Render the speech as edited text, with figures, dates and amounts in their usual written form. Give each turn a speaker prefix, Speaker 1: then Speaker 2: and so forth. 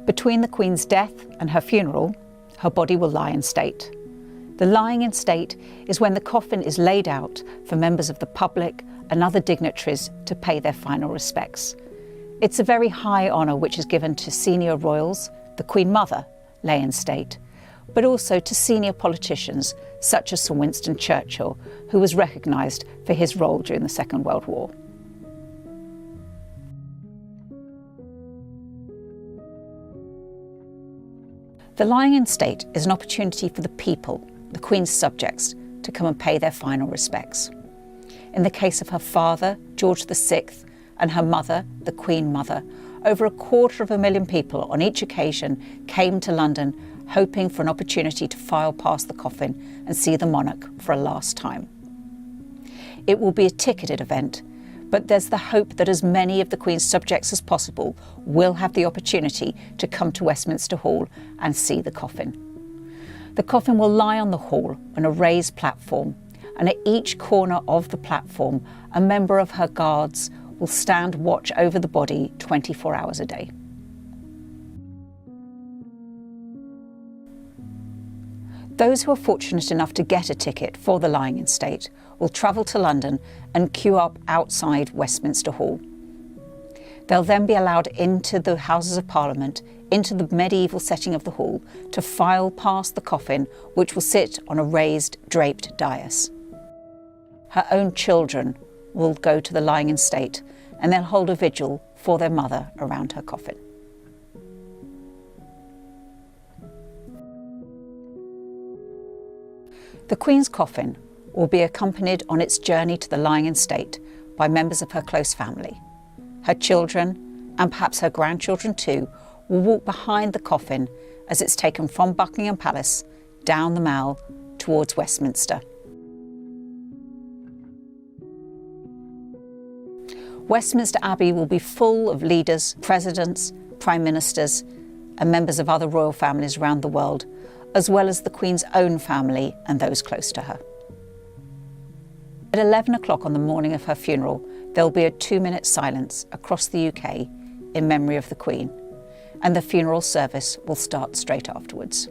Speaker 1: Between the Queen's death and her funeral, her body will lie in state. The lying in state is when the coffin is laid out for members of the public and other dignitaries to pay their final respects. It's a very high honour which is given to senior royals. The Queen Mother lay in state, but also to senior politicians such as Sir Winston Churchill, who was recognised for his role during the Second World War. The lying in state is an opportunity for the people, the Queen's subjects, to come and pay their final respects. In the case of her father, George VI, and her mother, the Queen Mother, over 250,000 people on each occasion came to London hoping for an opportunity to file past the coffin and see the monarch for a last time. It will be a ticketed event, but there's the hope that as many of the Queen's subjects as possible will have the opportunity to come to Westminster Hall and see the coffin. The coffin will lie on the hall on a raised platform, and at each corner of the platform, a member of her guards will stand watch over the body 24 hours a day. Those who are fortunate enough to get a ticket for the lying in state will travel to London and queue up outside Westminster Hall. They'll then be allowed into the Houses of Parliament, into the medieval setting of the hall, to file past the coffin, which will sit on a raised, draped dais. Her own children will go to the lying in state, and they'll hold a vigil for their mother around her coffin. The Queen's coffin will be accompanied on its journey to the lying in state by members of her close family. Her children, and perhaps her grandchildren too, will walk behind the coffin as it's taken from Buckingham Palace down the Mall towards Westminster. Westminster Abbey will be full of leaders, presidents, prime ministers, and members of other royal families around the world, as well as the Queen's own family and those close to her. At 11 o'clock on the morning of her funeral, there will be a 2-minute silence across the UK in memory of the Queen, and the funeral service will start straight afterwards.